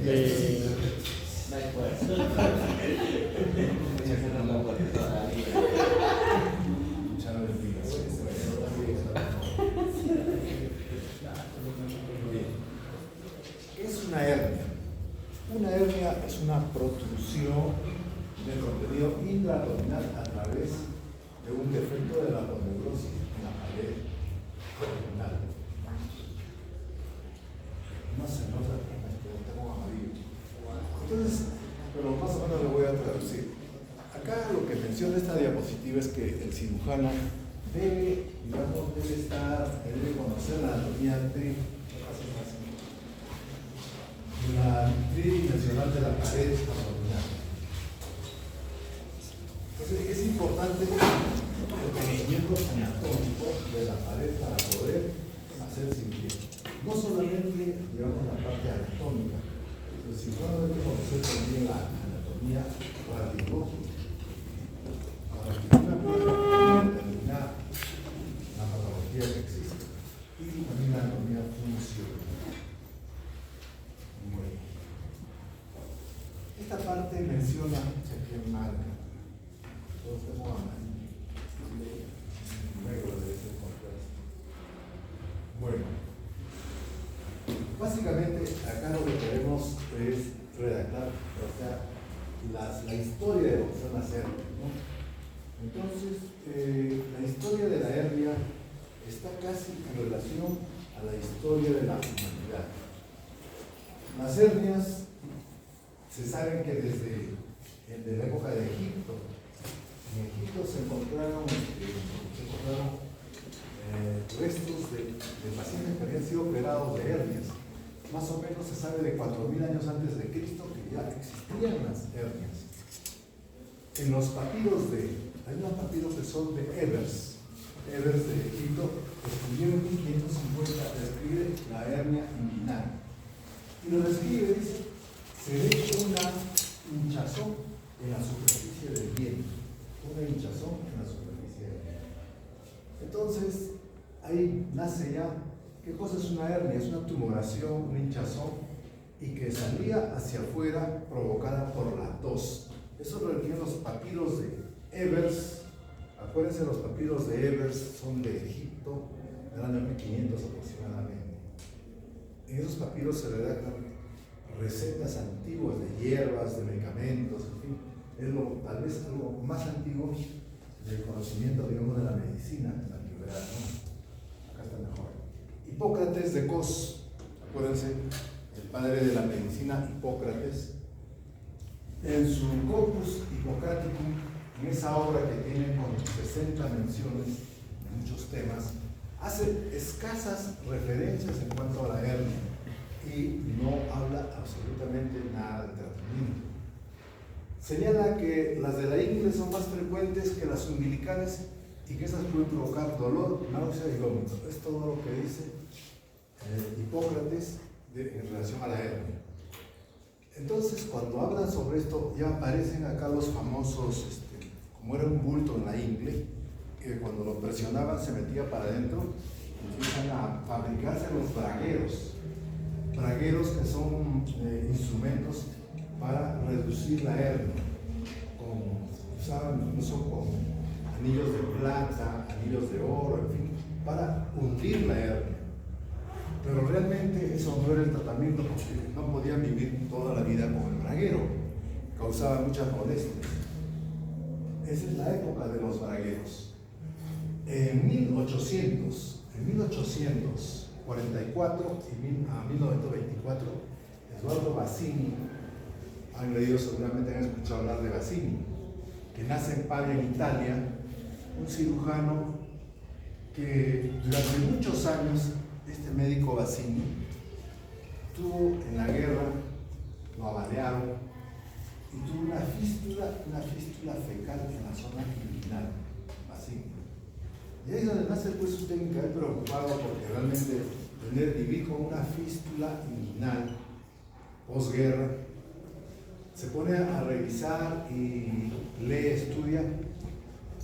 ¿Qué es una hernia? Una hernia es una protrusión del contenido intraabdominal a través de un defecto de la aponeurosis en la pared abdominal. No se nota, tengo amarillo. Entonces, pero más o menos lo voy a traducir. Acá lo que menciona esta diapositiva es que el cirujano debe conocer la anatomía tridimensional de la pared abdominal. Entonces, es importante el conocimiento anatómico de la pared para poder hacer cirugía. No solamente, la parte anatómica, el cirujano debe conocer también la anatomía radiológica para que una pueda determinar la patología que existe y también la anatomía funcional. Bueno, esta parte menciona que marca. Todos tenemos amarillo. Negro debe ser contraste. Bueno, básicamente acá lo que queremos es redactar, la historia de lo que son las hernias, ¿no? Entonces, la historia de la hernia está casi en relación a la historia de la humanidad. Las hernias se saben que desde la época de Egipto, en Egipto se encontraron restos de pacientes que habían sido operados de hernias. Más o menos se sabe de 4.000 años antes de Cristo que ya existían las hernias. En los papiros hay unos papiros que son de Ebers de Egipto, escribieron en 1550, describe la hernia inguinal. Y lo describe, dice, se ve una hinchazón en la superficie del vientre. Una hinchazón en la superficie del vientre. Entonces, ahí nace ya, ¿qué cosa es una hernia? Es una tumoración, una hinchazón, y que salía hacia afuera provocada por la tos. Eso lo decían los papiros de Ebers. Acuérdense, los papiros de Ebers son de Egipto, eran de 1500 aproximadamente. En esos papiros se redactan recetas antiguas de hierbas, de medicamentos, en fin. Es tal vez algo más antiguo del conocimiento, digamos, de la medicina, en la antigüedad, ¿no? Acá está mejor. Hipócrates de Cos, acuérdense, el padre de la medicina, Hipócrates, en su Corpus Hippocraticum, en esa obra que tiene con 60 menciones de muchos temas, hace escasas referencias en cuanto a la hernia y no habla absolutamente nada de tratamiento. Señala que las de la ingle son más frecuentes que las umbilicales y que esas pueden provocar dolor, náusea y vómito. Es todo lo que dice Hipócrates en relación a la hernia. Entonces, cuando hablan sobre esto, ya aparecen acá los famosos, como era un bulto en la ingle, que cuando lo presionaban se metía para adentro, empiezan a fabricarse los bragueros que son instrumentos para reducir la hernia. Usaban incluso con anillos de plata, anillos de oro, en fin, para hundir la hernia. Pero realmente eso no era el tratamiento, porque no podían vivir toda la vida con el braguero, causaba muchas molestias. Esa es la época de los bragueros. En 1844 a 1924, Eduardo Bassini, han leído, seguramente han escuchado hablar de Bassini, que nace en Pavia, en Italia, un cirujano que durante muchos años, este médico Bassini, tuvo en la guerra, lo avalearon y tuvo una fístula fecal en la zona inguinal, Bassini. Y ahí es donde nace pues su técnica, él preocupado porque realmente vivir con una fístula inguinal posguerra, se pone a revisar y lee, estudia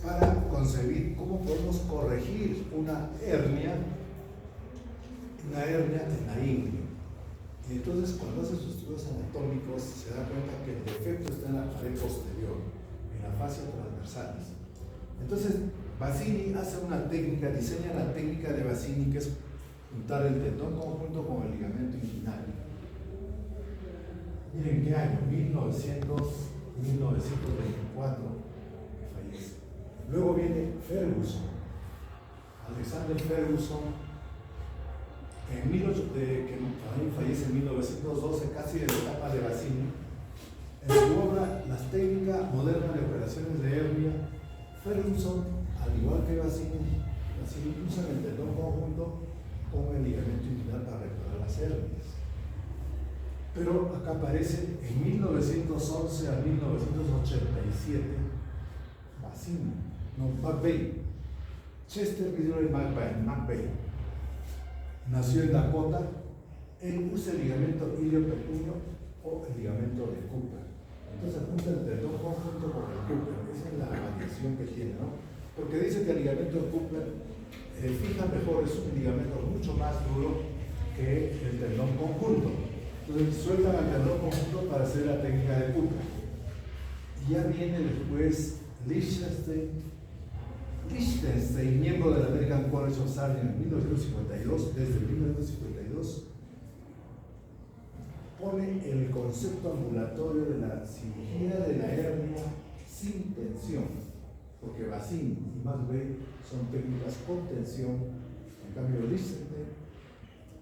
para concebir cómo podemos corregir una hernia en la ingle. Y entonces cuando hace sus estudios anatómicos se da cuenta que el defecto está en la pared posterior, en la fascia transversales. Entonces, Bassini hace una técnica, diseña la técnica de Bassini, que es juntar el tendón conjunto con el ligamento inguinal. Miren qué año, 1924, fallece. Luego viene Ferguson, Alexander Ferguson, que también fallece en 1912, casi de la etapa de Bassini. En su obra Las técnicas modernas de operaciones de hernia, Ferguson, al igual que Bassini usa el tendón conjunto con el ligamento inguinal para reparar las hernias. Pero acá aparece en 1911 a 1987 Bassini, McVeigh, Chester Gilroy McVeigh. Nació en Dakota. Él usa el ligamento iliopecuño o el ligamento de Cooper. Entonces junta el tendón conjunto con el Cooper. Esa es la variación que tiene, ¿no? Porque dice que el ligamento de Cooper fija mejor, es un ligamento mucho más duro que el tendón conjunto. Entonces sueltan el tendón conjunto para hacer la técnica de Cooper. Y ya viene después Liechtenstein, miembro del American College of Surgeons en 1952, desde 1952, pone el concepto ambulatorio de la cirugía de la hernia sin tensión, porque Bassini y McVeigh son técnicas con tensión. En cambio, Liechtenstein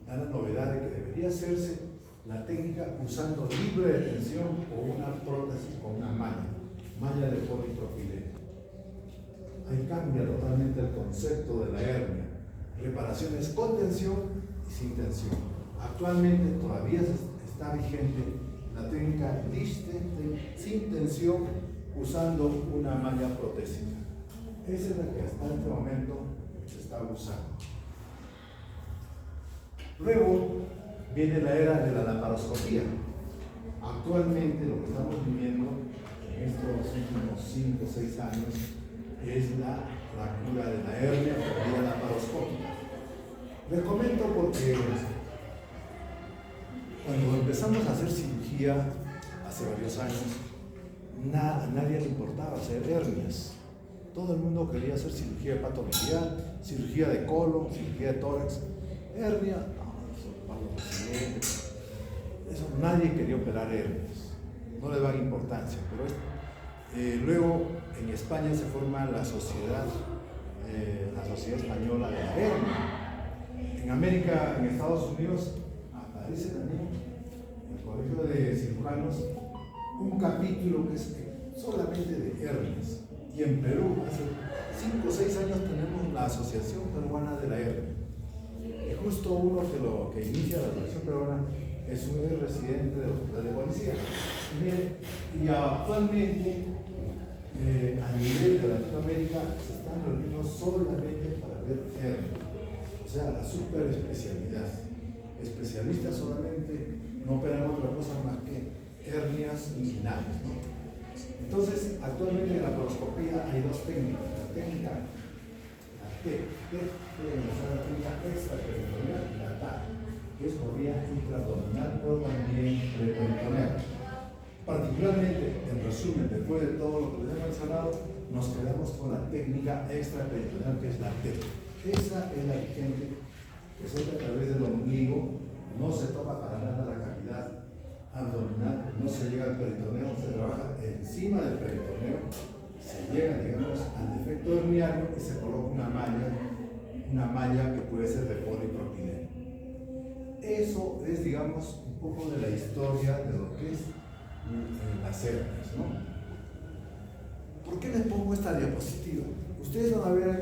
da la novedad de que debería hacerse la técnica usando libre de tensión o una prótesis con una malla de polipropileno. Ahí cambia totalmente el concepto de la hernia. Reparaciones con tensión y sin tensión. Actualmente todavía está vigente la técnica Liechtenstein sin tensión usando una malla protésica. Esa es la que hasta este momento se está usando. Luego viene la era de la laparoscopía. Actualmente lo que estamos viviendo en estos últimos 5 o 6 años es la cura de la hernia por vía laparoscópica. Les comento porque cuando empezamos a hacer cirugía hace varios años, a nadie le importaba hacer hernias. Todo el mundo quería hacer cirugía hepatobiliar, cirugía de colon, cirugía de tórax, hernia, eso nadie quería operar hernias, no le daban importancia, pero luego en España se forma la sociedad española de la hernia. En América, en Estados Unidos, aparece también en el Colegio de Cirujanos un capítulo que es solamente de hernias. Y en Perú, hace 5 o 6 años, tenemos la Asociación Peruana de la Hernia. Y justo uno que inicia la Asociación Peruana es un residente del Hospital de Policía. Y actualmente, a nivel de Latinoamérica, se están reuniendo solamente para ver hernia. O sea, la super especialidad. Especialistas solamente no operan otra cosa más que hernias inguinales, ¿no? Entonces, actualmente en la laparoscopía hay 2 técnicas. La técnica, la técnica extraperitoneal y la TAC, que es por vía intraabdominal o también preperitoneal. Particularmente, en resumen, después de todo lo que les he mencionado, nos quedamos con la técnica extraperitoneal, que es la T. Esa es la vigente, que se entra a través del ombligo, no se toca para nada la cavidad abdominal, no se llega al peritoneo, se trabaja encima del peritoneo, se llega, digamos, al defecto herniario y se coloca una malla que puede ser de polipropileno. Eso es, digamos, un poco de la historia de lo que es las hernias, ¿no? ¿Por qué les pongo esta diapositiva? Ustedes van a ver ahí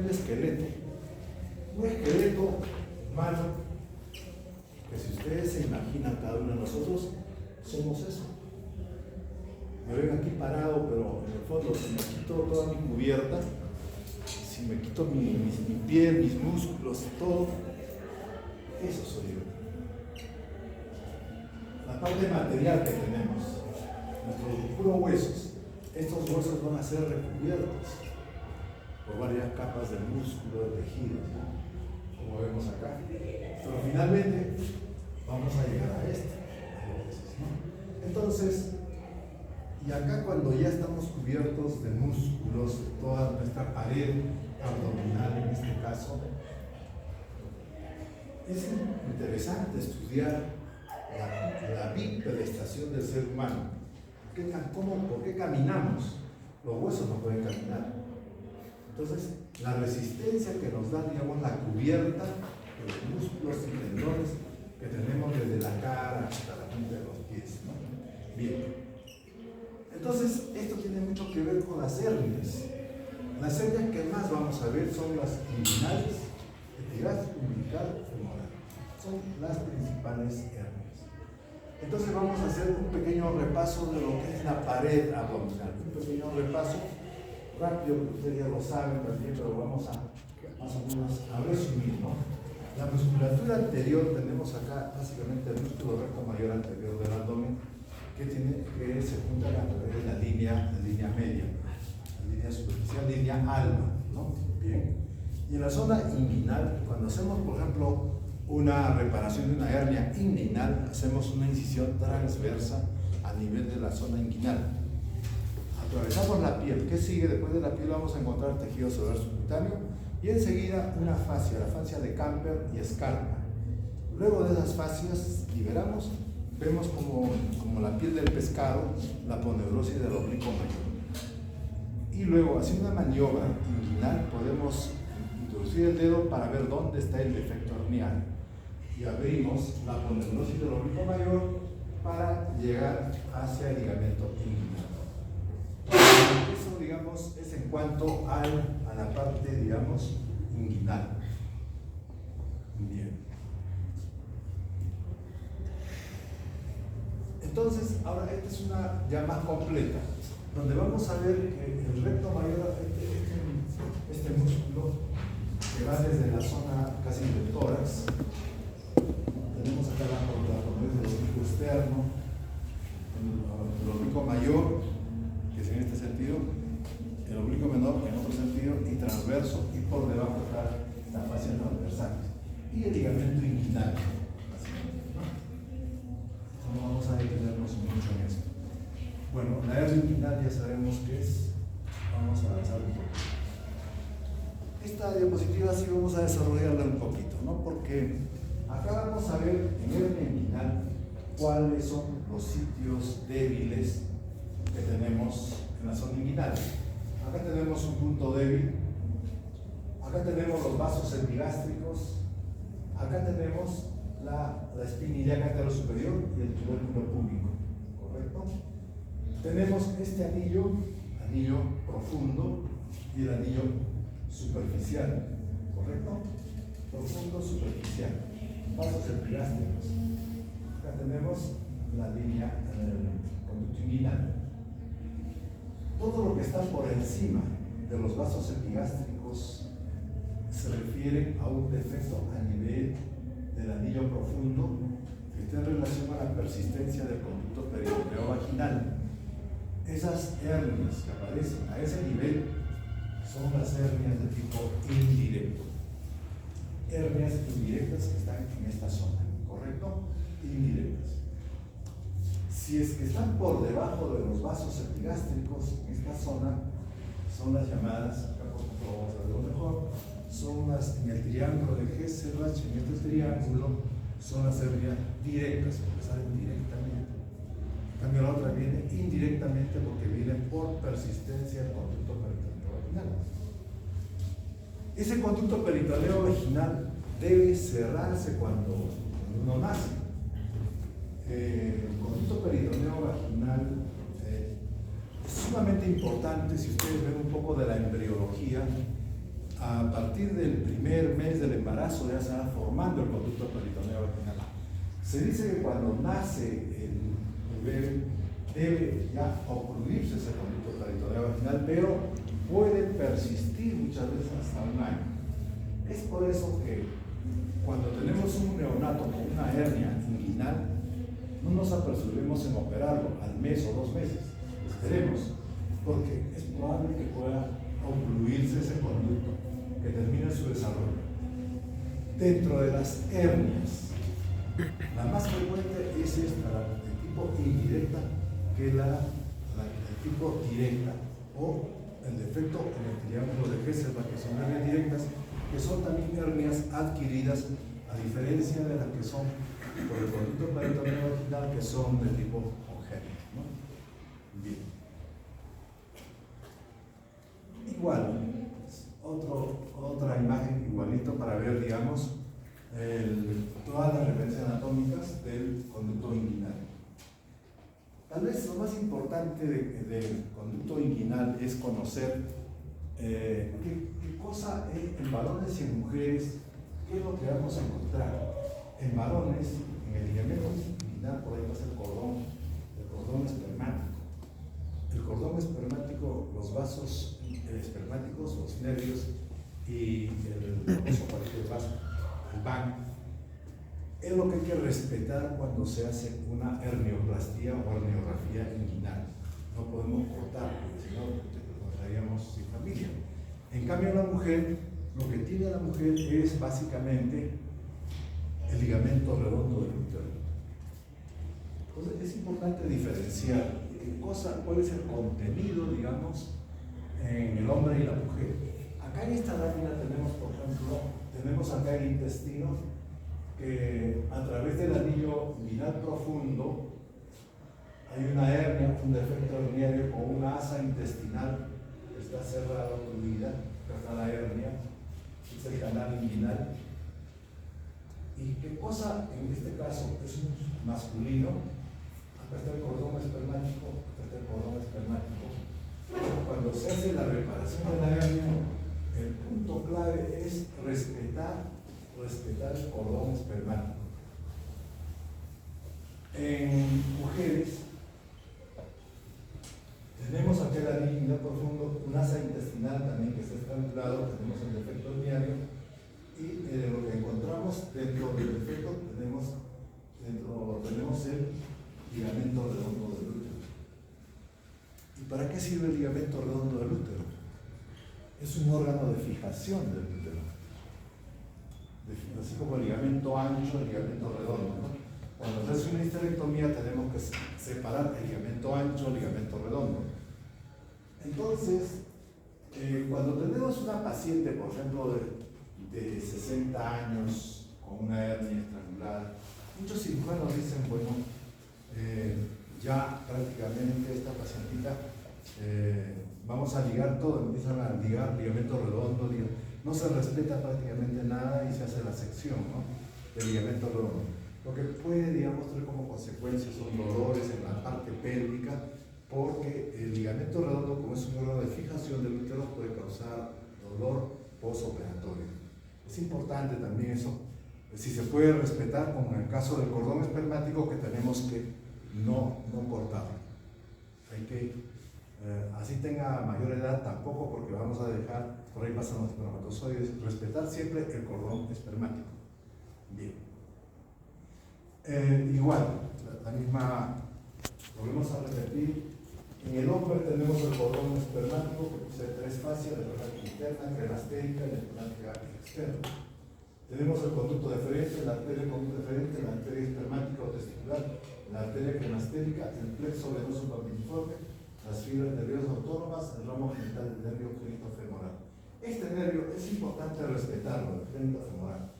un esqueleto humano, que si ustedes se imaginan cada uno de nosotros, somos eso. Me ven aquí parado, pero en el fondo, si me quito toda mi cubierta, si me quito mi piel, mis músculos, todo, eso soy yo. La parte material que tenemos, nuestros puros huesos, estos huesos van a ser recubiertos por varias capas de músculo, de tejidos, ¿no? Como vemos acá. Pero finalmente vamos a llegar a esto, ¿no? Entonces, y acá cuando ya estamos cubiertos de músculos, toda nuestra pared abdominal en este caso, es interesante estudiar la bipedestación del ser humano. ¿Por qué caminamos? Los huesos no pueden caminar. Entonces, la resistencia que nos da, digamos, la cubierta de los músculos y tendones que tenemos desde la cara hasta la punta de los pies, ¿no? Bien. Entonces, esto tiene mucho que ver con las hernias. Las hernias que más vamos a ver son las inguinales, epigástrico, umbilical, femoral. Son las principales hernias. Entonces vamos a hacer un pequeño repaso de lo que es la pared abdominal. Un pequeño repaso rápido, que ustedes ya lo saben también, pero vamos a más o menos a resumir, ¿no? La musculatura anterior, tenemos acá básicamente el músculo recto mayor anterior del abdomen, que se junta a través de la línea media, la línea superficial, línea alma, ¿no? Bien. Y en la zona inguinal, cuando hacemos, por ejemplo, una reparación de una hernia inguinal, hacemos una incisión transversa a nivel de la zona inguinal. Atravesamos la piel. ¿Qué sigue? Después de la piel vamos a encontrar tejido celular subcutáneo y enseguida una fascia, la fascia de Camper y Scarpa. Luego de esas fascias liberamos, vemos como la piel del pescado, la poneurosis del oblicuo mayor. Y luego, haciendo una maniobra inguinal, podemos introducir el dedo para ver dónde está el defecto hernial. Y abrimos la poneurosis del oblicuo mayor para llegar hacia el ligamento inguinal. Eso, digamos, es en cuanto a la parte, digamos, inguinal. Bien. Entonces, ahora esta es una ya más completa, donde vamos a ver que el recto mayor, este músculo, que va desde la zona casi del tórax, tenemos acá la poneurosis del oblicuo externo, el oblicuo mayor, que es en este sentido, el oblicuo menor en otro sentido, y transverso, y por debajo está la fascia transversal, y el ligamento inguinal. No vamos a detenernos mucho en esto. Bueno, la hernia inguinal ya sabemos qué es. Vamos a avanzar un poco. Esta diapositiva sí vamos a desarrollarla un poquito, ¿no? Porque acá vamos a ver en hernia inguinal cuáles son los sitios débiles que tenemos en la zona inguinal. Acá tenemos un punto débil, acá tenemos los vasos epigástricos, acá tenemos la espina ilíaca anterosuperior y el tubérculo púbico, ¿correcto? Tenemos este anillo profundo y el anillo superficial, ¿correcto? Profundo, superficial, vasos epigástricos. Acá tenemos la línea conducto inguinal. Todo lo que está por encima de los vasos epigástricos se refiere a un defecto a nivel del anillo profundo que está en relación a la persistencia del conducto peritoneo vaginal. Esas hernias que aparecen a ese nivel son las hernias de tipo indirecto. Hernias indirectas que están en esta zona, ¿correcto? Indirectas. Si es que están por debajo de los vasos epigástricos en esta zona, son las llamadas, acá por ejemplo vamos a verlo mejor, son las, en el triángulo de Hesselbach, en este triángulo, son las hernias directas, porque salen directamente. En cambio, la otra viene indirectamente porque viene por persistencia del conducto peritoneo vaginal. Ese conducto peritoneo vaginal debe cerrarse cuando uno nace. El conducto peritoneo vaginal es sumamente importante. Si ustedes ven un poco de la embriología, a partir del primer mes del embarazo ya se va formando el conducto peritoneo vaginal. Se dice que cuando nace el bebé debe ya ocluirse ese conducto peritoneo vaginal, pero puede persistir muchas veces hasta un año. Es por eso que cuando tenemos un neonato con una hernia inguinal, no nos apresuremos en operarlo al mes o 2 meses. Esperemos, porque es probable que pueda ocluirse ese conducto, que termine su desarrollo. Dentro de las hernias, la más frecuente es esta, la de tipo indirecta que la de tipo directa o el defecto en el triángulo de Hesselbach, que son hernias directas, que son también hernias adquiridas, a diferencia de las que son por el conducto peritoneal vaginal, que son de tipo congénito, ¿no? Bien. Igual, otra imagen igualito para ver, digamos, todas las referencias anatómicas del conducto inguinal. Tal vez lo más importante del conducto inguinal es conocer qué cosa en varones y en mujeres, qué es lo que vamos a encontrar. En varones, en el ligamento inguinal, por ahí pasa el cordón espermático. El cordón espermático, los vasos espermáticos, los nervios y el vaso cualquier vaso, el van, es lo que hay que respetar cuando se hace una hernioplastia o herniografía inguinal. No podemos cortar, porque si no nos estaríamos sin familia. En cambio, la mujer, lo que tiene la mujer es básicamente el ligamento redondo del útero. Entonces, es importante diferenciar cuál es el contenido, digamos, en el hombre y la mujer. Acá en esta lámina tenemos, por ejemplo, tenemos acá el intestino, que a través del anillo inguinal profundo hay una hernia, un defecto herniario o una asa intestinal que está cerrada o ocluida, acá está la hernia, es el canal inguinal. ¿Y qué cosa en este caso es un masculino? Acá está el cordón espermático, acá está el cordón espermático. Cuando se hace la reparación de la hernia, el punto clave es respetar el cordón espermático. En mujeres, tenemos aquel anillo inguinal profundo, un asa intestinal también que está estrangulado, tenemos el defecto herniario, y lo que encontramos dentro del defecto tenemos el ligamento redondo del útero. ¿Y para qué sirve el ligamento redondo del útero? Es un órgano de fijación del útero. Así como el ligamento ancho, el ligamento redondo, ¿no? Cuando se hace una histerectomía tenemos que separar el ligamento ancho, el ligamento redondo. Entonces, cuando tenemos una paciente, por ejemplo, de 60 años con una hernia estrangulada, muchos cirujanos dicen, bueno, ya prácticamente esta pacientita vamos a ligar todo, empiezan a ligar ligamento redondo, no se respeta prácticamente nada y se hace la sección, ¿no?, del ligamento redondo. Lo que puede, digamos, tener como consecuencia son dolores en la parte pélvica, porque el ligamento redondo, como es un órgano de fijación del útero, puede causar dolor postoperatorio. Es importante también eso, si se puede respetar, como en el caso del cordón espermático, que tenemos que no cortarlo. Hay que, así tenga mayor edad, tampoco, porque vamos a dejar, por ahí pasan los espermatozoides, respetar siempre el cordón espermático. Bien. Igual, la misma, volvemos a repetir, en el hombre tenemos el cordón espermático que posee tres fascias, la espermática interna, crenastérica y la espermática externa. Tenemos el conducto deferente, la arteria conducto deferente, la arteria espermática o testicular, la arteria crenastérica, el plexo venoso papiliforme, las fibras nerviosas autónomas, el ramo genital del nervio genitofemoral. Este nervio es importante respetarlo, el genitofemoral.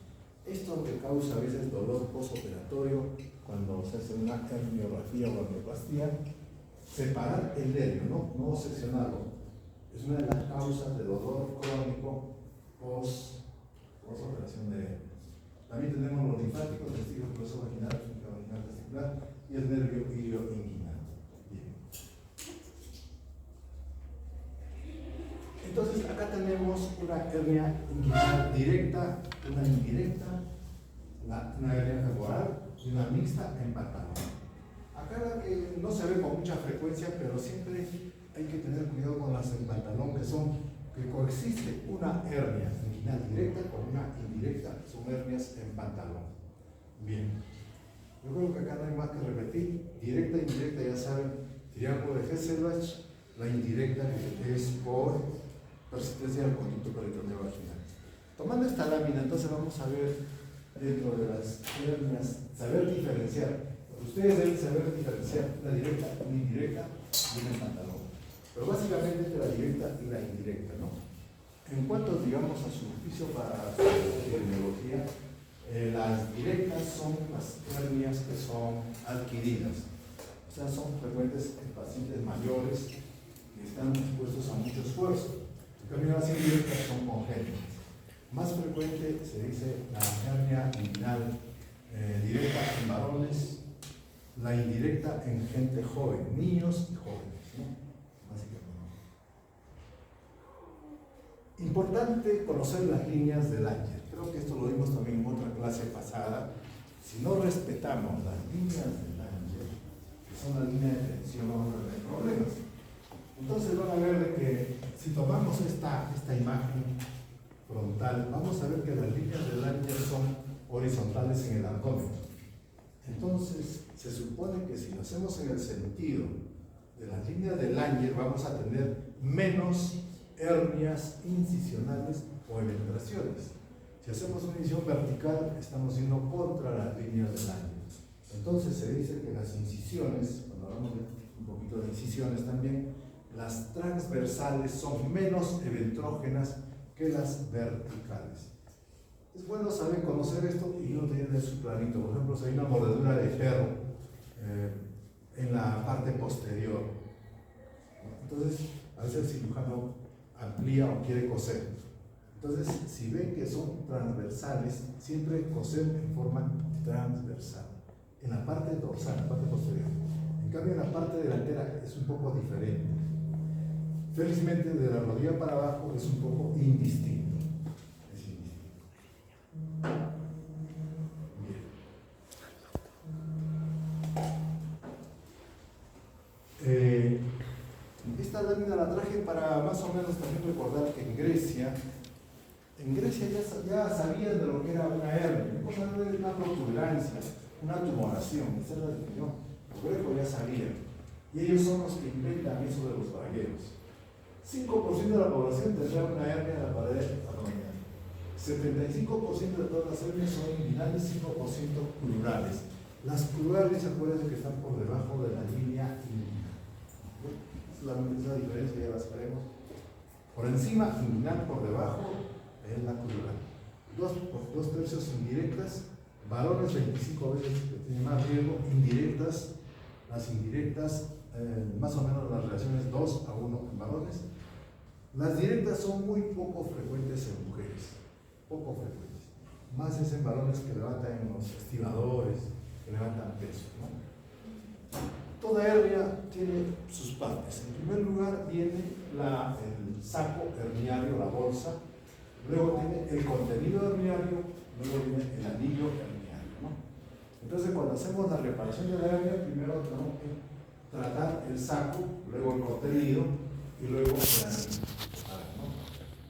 Esto es lo que causa a veces dolor postoperatorio cuando se hace una herniografía o hernioplastia. Separar el nervio, no seccionarlo, es una de las causas de dolor crónico post-operación de hernias. También tenemos los linfáticos, testículos grueso vaginal, vaginal testicular y el nervio ilioinguinal. Bien. Entonces, acá tenemos una hernia inguinal directa, una indirecta, una hernia femoral y una mixta en pantalón. Acá la que no se ve con mucha frecuencia, pero siempre hay que tener cuidado con las en pantalón, que coexiste una hernia inguinal directa con una indirecta, son hernias en pantalón. Bien, yo creo que acá no hay más que repetir, directa e indirecta, ya saben, triángulo de Hesselbach, la indirecta es por persistencia del conducto peritoneal vaginal. Tomando esta lámina, entonces vamos a ver dentro de las hernias, saber diferenciar. Ustedes deben saber diferenciar la directa y la indirecta y el pantalón. Pero básicamente entre la directa y la indirecta, ¿no? En cuanto, digamos, a su juicio para su epidemiología, las directas son las hernias que son adquiridas. O sea, son frecuentes en pacientes mayores que están expuestos a mucho esfuerzo. En cambio, las indirectas son congénitas. Más frecuente se dice la hernia inguinal directa en varones, la indirecta en gente joven, niños y jóvenes, ¿no? Básicamente. Importante conocer las líneas del Langer. Creo que esto lo vimos también en otra clase pasada. Si no respetamos las líneas del Langer, que son las líneas de tensión, vamos a tener problemas. Entonces van a ver de que si tomamos esta imagen frontal, vamos a ver que las líneas del Langer son horizontales en el abdomen. Entonces, se supone que si lo hacemos en el sentido de las líneas del Langer, vamos a tener menos hernias incisionales o eventraciones. Si hacemos una incisión vertical, estamos yendo contra las líneas del Langer. Entonces, se dice que las incisiones, cuando hablamos de un poquito de incisiones también, las transversales son menos eventrógenas que las verticales. Es bueno saber conocer esto y no tener su planito. Por ejemplo, si hay una mordedura de perro en la parte posterior, entonces a veces el cirujano amplía o quiere coser. Entonces, si ven que son transversales, siempre coser en forma transversal, en la parte dorsal, en la parte posterior. En cambio, en la parte delantera es un poco diferente. Felizmente, de la rodilla para abajo es un poco indistinto. Esta lámina la traje para más o menos también recordar que en Grecia ya sabían de lo que era una hernia, una protuberancia, una tumoración, esa era la definición. Los griegos ya sabían, y ellos son los que inventan eso de los bragueros. 5% de la población tendrá una hernia en la pared abdominal. 75% de todas las hernias son inguinales, 5% plurales. Las plurales, acuérdense que están por debajo de la línea inguinal. Es la diferencia, ya la sabremos. Por encima, inguinal, por debajo, es la plural. Dos tercios indirectas, varones 25 veces que tienen más riesgo, indirectas, las indirectas, más o menos las relaciones 2 a 1 en varones. Las directas son muy poco frecuentes en mujeres, poco frecuentes. Más es en varones que levantan en los estibadores, que levantan peso, ¿no? Toda hernia tiene sus partes. En primer lugar viene el saco herniario, la bolsa, luego tiene el contenido herniario, luego viene el anillo herniario, ¿no? Entonces, cuando hacemos la reparación de la hernia, primero tenemos que tratar el saco, luego el contenido y luego el anillo. ¿No?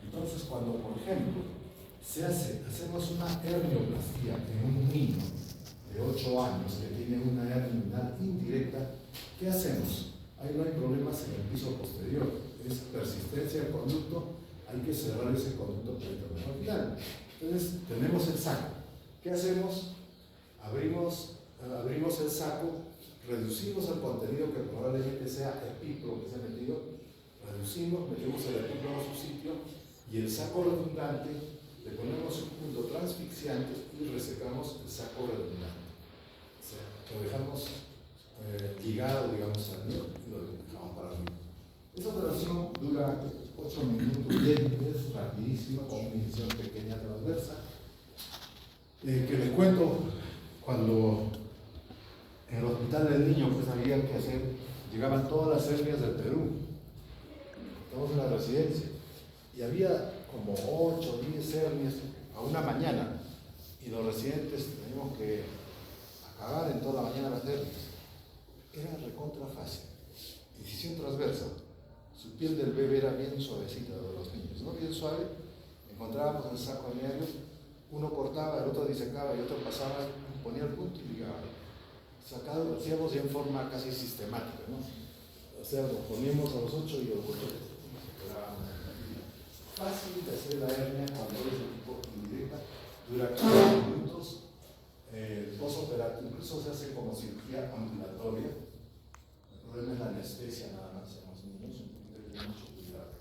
Entonces, cuando, por ejemplo, hacemos una hernioplastia en un niño de 8 años que tiene una hernia indirecta, ¿qué hacemos? Ahí no hay problemas en el piso posterior, es persistencia del conducto, hay que cerrar ese conducto peritoneal. Entonces, tenemos el saco. ¿Qué hacemos? Abrimos el saco, reducimos el contenido que probablemente sea epíplo que se ha metido, reducimos, metemos el epíplo a su sitio y el saco redundante le ponemos un punto transfixiante y resecamos el saco redundante. O sea, lo dejamos ligado, digamos, al mío y lo dejamos para arriba. Esta operación dura 8 minutos, 10 minutos, rapidísima, con una incisión pequeña transversa. Que les cuento, cuando en el hospital del niño pues había que hacer, llegaban todas las hernias del Perú, estamos en la residencia, y había como 8 o 10 hernias a una mañana, y los residentes teníamos que acabar en toda la mañana las hernias. Era recontra fácil, incisión transversa, su piel del bebé era bien suavecita de los niños, ¿no? Bien suave, encontrábamos el saco herniario, uno cortaba, el otro disecaba y el otro pasaba, ponía el punto y ligaba. Sacado, lo hacíamos ya en forma casi sistemática, ¿no? O sea, lo poníamos a los 8 y a los 8 fácil de hacer la hernia cuando es de tipo indirecta, dura 15 minutos, postoperatorio, incluso se hace como cirugía ambulatoria. El problema es la anestesia nada más en los niños, hay que tener mucho cuidado.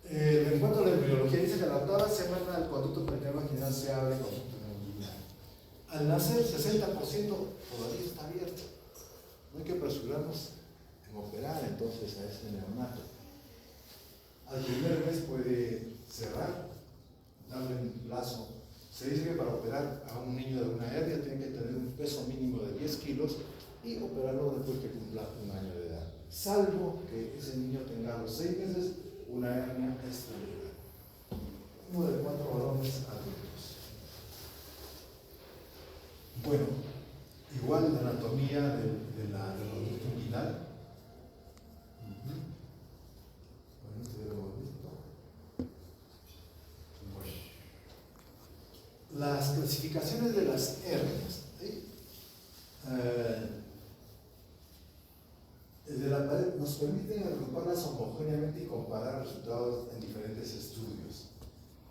En cuanto a la embriología, dice que a la octava semana el conducto peritoneal vaginal se abre con inguinal. Al nacer, 60% todavía está abierto. No hay que apresurarnos en operar entonces a ese neonato. Al primer mes puede cerrar, darle un plazo. Se dice que para operar a un niño de una hernia tiene que tener un peso mínimo de 10 kilos y operarlo después que cumpla un año de edad. Salvo que ese niño tenga a los 6 meses una hernia estrecha. Uno de 4 varones adultos. Bueno, igual la anatomía del conducto inguinal. Bueno, esto ya lo hemos visto. Bueno. Las clasificaciones de las hernias. ¿Sí? De la pared nos permiten agruparlas homogéneamente y comparar resultados en diferentes estudios.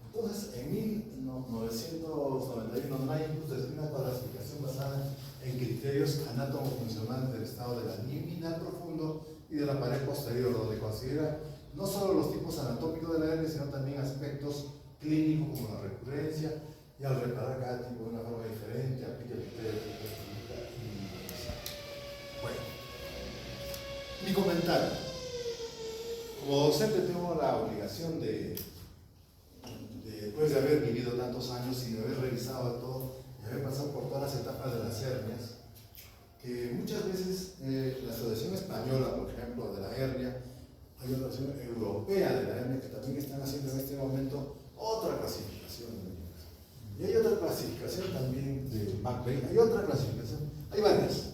Entonces, en 1991 NICUS describe una clasificación basada en criterios anátomo-funcionales del estado de la inguinal profundo y de la pared posterior, donde considera no solo los tipos anatómicos de la hernia, sino también aspectos clínicos como la recurrencia, y al reparar cada tipo de una forma diferente, aplica el criterio y bueno. Mi comentario. Como docente tengo la obligación después de haber vivido tantos años y de haber revisado todo, y haber pasado por todas las etapas de las hernias, que muchas veces la Asociación Española, por ejemplo, de la hernia, hay una Asociación Europea de la hernia que también están haciendo en este momento otra clasificación. Y hay otra clasificación también de McVeigh, hay otra clasificación, hay varias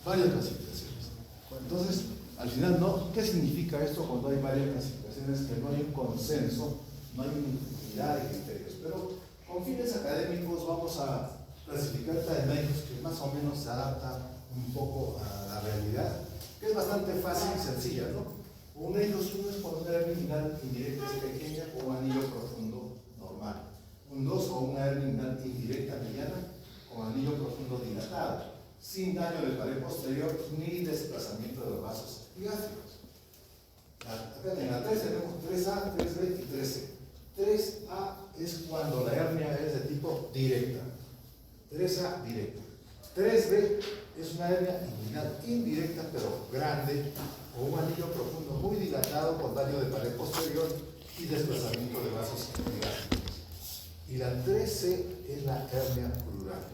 clasificaciones. Entonces, al final, ¿no? ¿Qué significa esto cuando hay varias clasificaciones? Que no hay un consenso, no hay unidad de criterios. Pero con fines académicos vamos a clasificar diagnósticos que más o menos se adapta un poco a la realidad, que es bastante fácil y sencilla, ¿no? Un hijos 1 es cuando una hernia inguinal indirecta es pequeña o un anillo profundo normal. Un 2 o una hernia inguinal indirecta mediana con anillo profundo dilatado, sin daño de pared posterior ni desplazamiento de los vasos gástricos. Acá en la 3 tenemos 3A, 3B y 3C. 3A es cuando la hernia es de tipo directa. 3A directa. 3B es una hernia inguinal indirecta pero grande o un anillo profundo muy dilatado con daño de pared posterior y desplazamiento de vasos gástricos. Y la 3C es la hernia plural.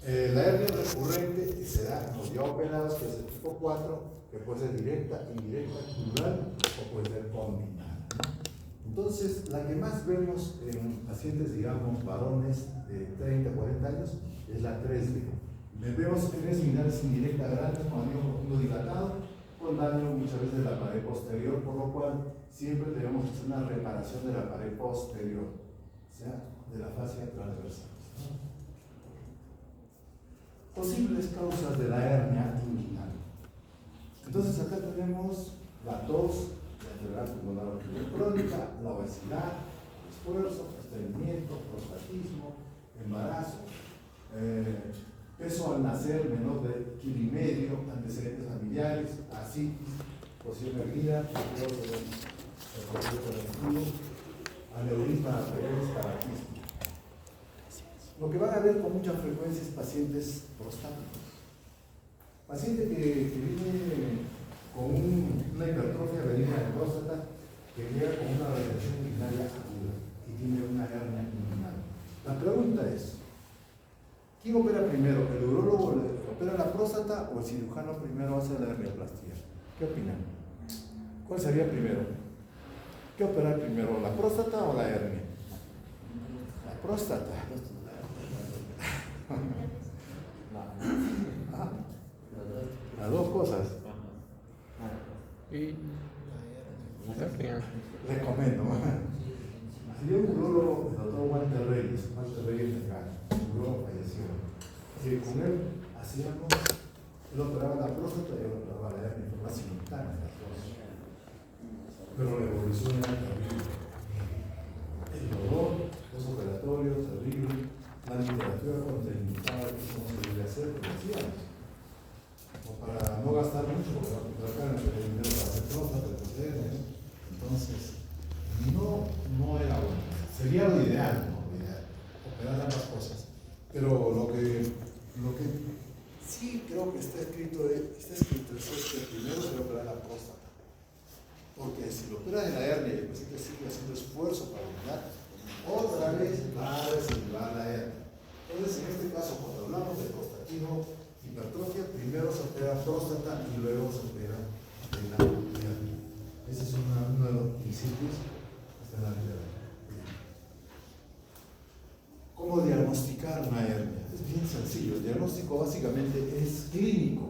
La hernia recurrente será en los ya operados, que es el tipo 4, que puede ser directa, indirecta, plural o puede ser combinada. Entonces, la que más vemos en pacientes, digamos, varones de 30, 40 años, es la 3B. Vemos hernias inguinales indirectas grandes con anillo profundo dilatado, con daño muchas veces de la pared posterior, por lo cual siempre tenemos que hacer una reparación de la pared posterior, o sea, de la fascia transversal. Posibles causas de la hernia inguinal. Entonces acá tenemos la tos, la enfermedad pulmonar crónica, la obesidad, esfuerzo, estreñimiento, prostatismo, embarazo, peso al nacer menor de 1,5 kg, antecedentes familiares, ascitis, posición erguida, aneurisma arterial, tabaquismo. Lo que van a ver con mucha frecuencia es pacientes prostáticos. Paciente que viene con una hipertrofia benigna de próstata, que llega con una radiación urinaria aguda y tiene una hernia inguinal. La pregunta es, ¿quién opera primero? ¿El urólogo opera la próstata o el cirujano primero hace la hernioplastia? ¿Qué opinan? ¿Cuál sería primero? ¿Qué operar primero? ¿La próstata o la hernia? La próstata. Las dos cosas. Recomiendo. Había un urólogo, el doctor Walter Reyes de acá, el urólogo falleció. Y con él hacíamos, él operaba la próstata y yo operaba la hernia, más simultánea las dos. Pero la evolución era terrible. El dolor postoperatorio terrible, la literatura contraindicaba que cómo se debe hacer, como decíamos, o para no gastar mucho, porque acá no hay dinero para hacer próstata, entonces no era bueno. Sería lo ideal, ¿no? Operar ambas cosas. Pero lo que sí creo que está escrito es que primero se va a operar la próstata. Porque si lo operan en la hernia y el paciente sigue haciendo esfuerzo para orinar, otra vez va a recidivar la hernia. Entonces, en este caso, cuando hablamos de prostatino hipertrofia, primero se opera próstata y luego se opera en la hernia. Ese es uno de los principios que está en la literatura. ¿Cómo diagnosticar una hernia? Es bien sencillo. El diagnóstico básicamente es clínico.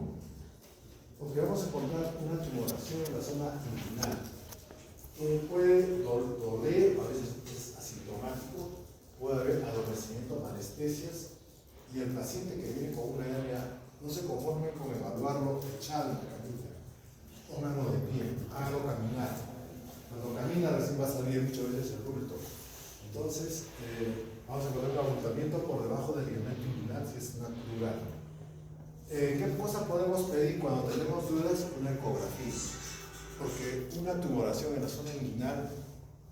Porque vamos a encontrar una tumoración en la zona inguinal. Puede doler, a veces es asintomático, puede haber adormecimiento, anestesias, y el paciente que viene con una hernia no se conforme con evaluarlo echado en la camilla. Pónganlo de pie, hágalo caminar. Cuando camina recién va a salir muchas veces el bulto. Entonces, vamos a encontrar un abultamiento por debajo del ligamento inguinal si es natural. ¿Qué cosa podemos pedir cuando tenemos dudas? Una ecografía. Porque una tumoración en la zona inguinal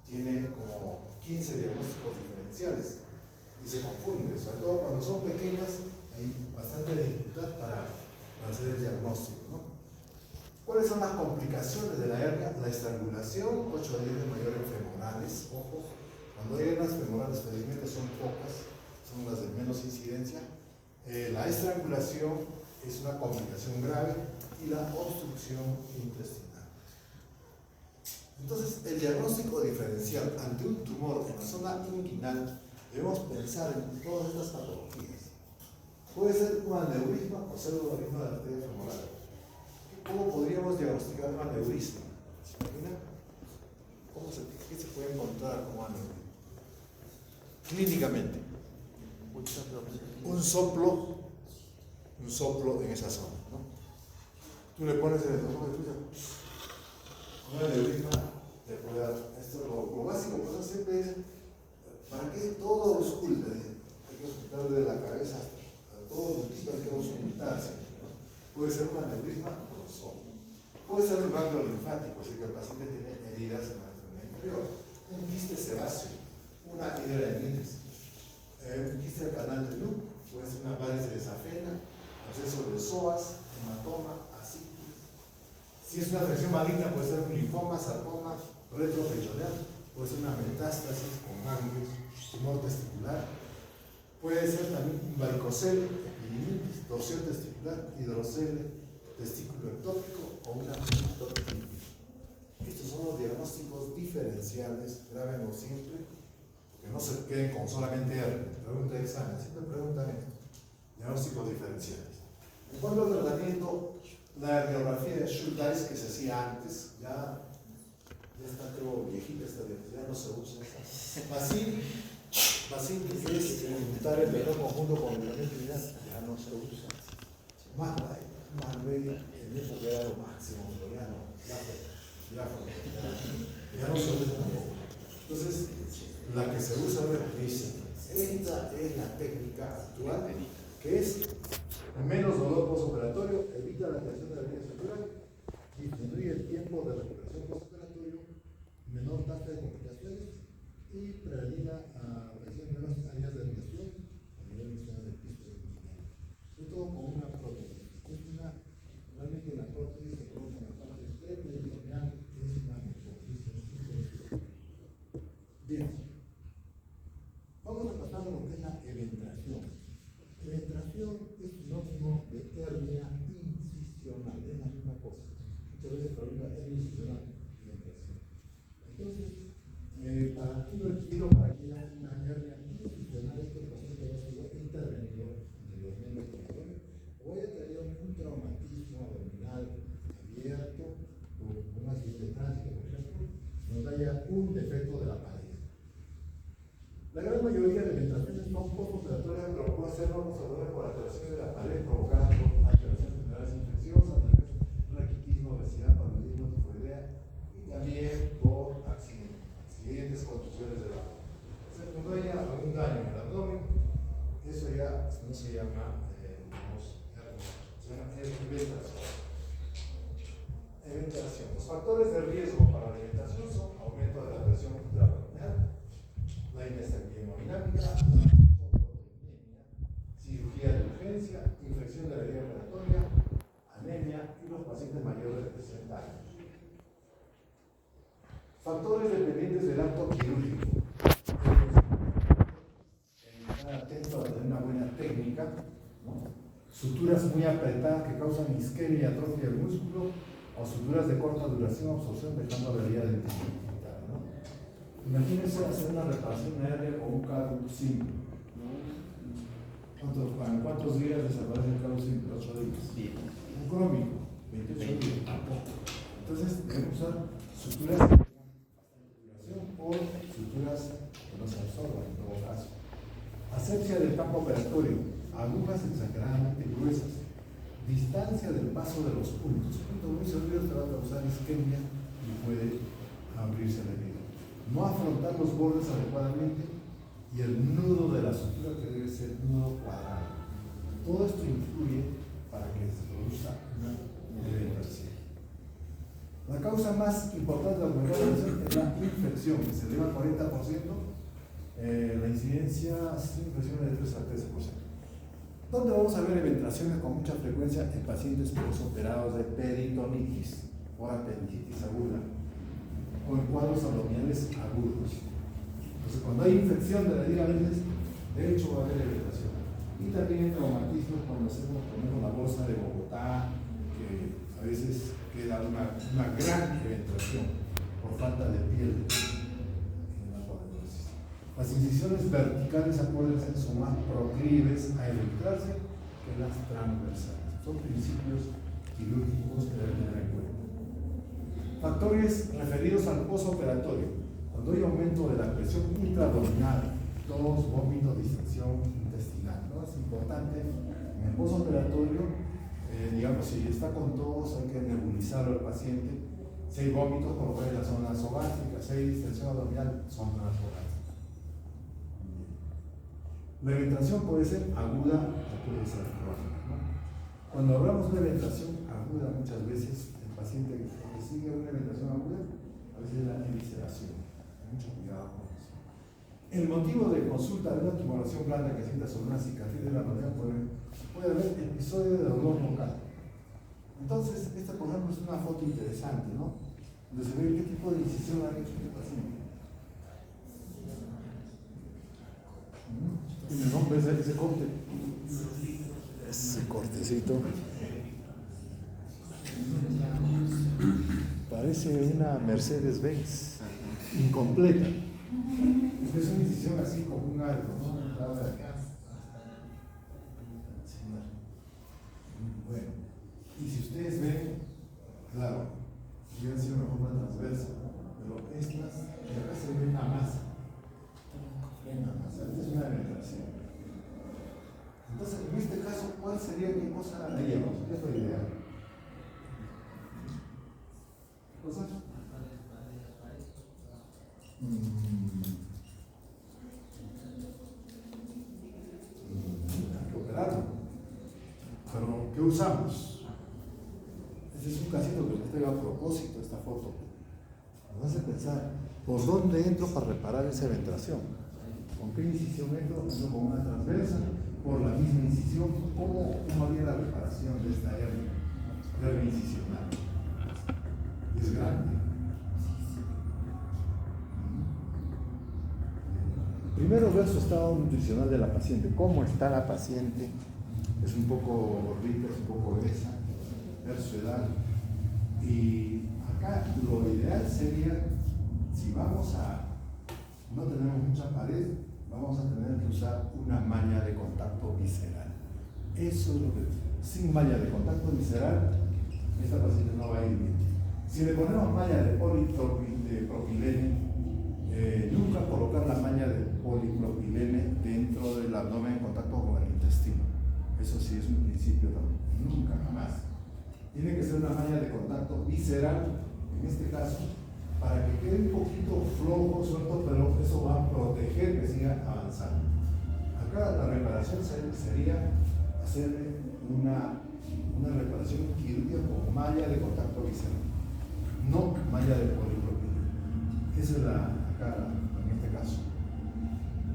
tiene como 15 diagnósticos diferenciales y se confunde, sobre todo cuando son pequeñas, hay bastante dificultad para hacer el diagnóstico, ¿no? ¿Cuáles son las complicaciones de la hernia? La estrangulación, 8 a 10 de mayores femorales, ojo, cuando hay hernias femorales felizmente son pocas, son las de menos incidencia. La estrangulación es una complicación grave y la obstrucción intestinal. Entonces, el diagnóstico diferencial ante un tumor en la zona inguinal, debemos pensar en todas estas patologías. Puede ser un aneurisma o pseudoaneurisma de la arteria femoral. ¿Cómo podríamos diagnosticar un aneurisma? ¿Se imagina? ¿Qué se puede encontrar como aneurisma? Clínicamente. Un soplo en esa zona, ¿no? Tú le pones en el ojo de tuya un aneurisma, te puede dar esto. Lo básico, pues siempre es ¿para qué todo ausculta? Hay que auscultar de la cabeza a todo el tipo, hay que auscultarse, ¿no? Puede ser un aneurisma o un soplo. Puede ser un ganglio linfático, es decir, que el paciente tiene heridas en la extremidad inferior, un quiste sebáceo, una hidra de miles, un quiste del canal de Lou, puede ser una varice de safena, absceso de psoas, hematoma, asitis. Si es una afección maligna, puede ser un linfoma, sarcoma, retroperitoneal, puede ser una metástasis con ganglios, tumor testicular, puede ser también un varicocele, epididimitis, torsión testicular, hidrocele, testículo ectópico o una ectopitis. Estos son los diagnósticos diferenciales, grábenlo siempre, que no se queden con solamente pregunta de examen, siempre preguntan esto. Diagnósticos diferenciales. En cuanto al tratamiento, la radiografía de Schuldeis que se hacía antes, ya está creo viejita esta ya no se usa. Basil que es juntar el menor conjunto con el elemento inguinal, ya no se usa. Marley, en época era lo máximo, pero ya no se usa tampoco. Entonces, la que se usa es esta es la técnica actual, que es menos dolor postoperatorio, evita la creación de la línea central, disminuye el tiempo de recuperación postoperatorio, menor tasa de complicaciones y prevenida a aparecer menos áreas de radiación a nivel nacional del piso del inguinal. Sobre todo con una prótesis. Realmente la prótesis se coloca en la parte peritoneal, es una mejor. Bien. Vamos a pasar a lo que es la eventración. Eventración es sinónimo de hernia incisional, es la misma cosa. Muchas veces pregunta hernia incisional y eventración. Entonces, para un retiro, para que haya una hernia incisional, este paciente va a ser intervenido anteriormente o haya tenido un traumatismo abdominal abierto, o un accidente de tránsito, por ejemplo, donde haya un defecto de la pared. La gran mayoría de eventraciones son postoperatorias, pero puede ser no conservadoras por alteraciones de la pared provocadas por alteraciones generales infecciosas, raquitismo, obesidad, paludismo, tifoidea y también por accidentes, contusiones del abdomen. Cuando haya algún daño en el abdomen, Factores de riesgo para la alimentación son aumento de la presión intraabdominal, la inestabilidad hemodinámica, la hipoproteinemia, cirugía de urgencia, infección de la vía respiratoria, anemia y los pacientes mayores de 60 años. Factores dependientes del acto quirúrgico. Estar atento a tener una buena técnica, ¿no? Suturas muy apretadas que causan isquemia y atrofia del músculo, o suturas de corta duración, absorción, dejando la vía del intestinal, ¿no? Imagínense hacer una reparación aérea o un carro simple. ¿Cuántos días desaparece el carro simple? 8 días. Un crónico, 28 días, tampoco. Entonces debemos usar suturas que tengan bastante duración o suturas que no se absorban en todo caso. Asepsia del campo operatorio, agujas exageradamente gruesas, distancia del paso de los puntos. Puntos muy cerrados te va a causar isquemia y puede abrirse la herida. No afrontar los bordes adecuadamente y el nudo de la sutura que debe ser nudo cuadrado. Todo esto influye para que se produzca una eventación. La causa más importante de la eventación es la infección, que se eleva al 40%. La incidencia sin infección es de 3 a 13%. ¿Dónde vamos a ver eventraciones con mucha frecuencia? En pacientes posoperados de peritonitis o apendicitis aguda o en cuadros abdominales agudos. Entonces, cuando hay infección de la herida, a veces, de hecho, va a haber eventración. Y también en traumatismos, cuando hacemos, por ejemplo, la bolsa de Bogotá, que a veces queda una gran eventración por falta de piel. Las incisiones verticales, acuérdense, son más proclives a eventrarse que las transversales. Son principios quirúrgicos que deben tener en cuenta. Factores referidos al postoperatorio. Cuando hay aumento de la presión intraabdominal, tos, vómito, distensión intestinal, ¿no? Es importante en el postoperatorio, digamos, si está con tos, hay que nebulizar al paciente. Si hay vómitos, colocar en la zona nasogástrica. Si hay distensión abdominal, zona nasogástrica. La eventación puede ser aguda o puede ser crónica, ¿no? Cuando hablamos de eventación aguda, muchas veces el paciente que sigue una eventación aguda, a veces es la evisceración. Mucho cuidado con eso. El motivo de consulta de una tumoración blanda que sienta sobre una cicatriz de la rodilla puede haber episodio de dolor local. Entonces, esta por ejemplo es una foto interesante, ¿no? Donde se ve qué tipo de incisión ha hecho este paciente. ¿Tiene nombre ese corte? Ese cortecito parece una Mercedes-Benz incompleta. Es una incisión así como un arco, ¿no? Bueno, y si ustedes ven, claro, hubiera sido una forma transversa, pero estas, de acá se ve una masa. Esta es una eventación. Entonces, en este caso, ¿cuál sería qué cosa haríamos? ¿Qué es lo ideal? ¿Qué cosa? Hay que operarlo. Pero, ¿qué usamos? Este es un casito que les traigo a propósito, esta foto. Nos hace pensar, ¿por dónde entro para reparar esa eventación? ¿Con qué incisión entro? Con una transversa, por la misma incisión. ¿Cómo haría la reparación de esta hernia incisional? Es grande. Primero ver su estado nutricional de la paciente. ¿Cómo está la paciente? Es un poco gordita, es un poco obesa, ver su edad. Y acá lo ideal sería, si vamos a no tenemos mucha pared, vamos a tener que usar una malla de contacto visceral. Eso es lo que, sin malla de contacto visceral, esta paciente no va a ir bien. Si le ponemos malla de polipropilene, nunca colocar la malla de polipropilene dentro del abdomen en contacto con el intestino. Eso sí es un principio también. Nunca, jamás. Tiene que ser una malla de contacto visceral, en este caso, para que quede un poquito flojo, suelto, pero eso va a proteger que siga avanzando. Acá la reparación sería hacerle una reparación quirúrgica con malla de contacto visceral. no malla de polipropileno. Esa es acá, en este caso.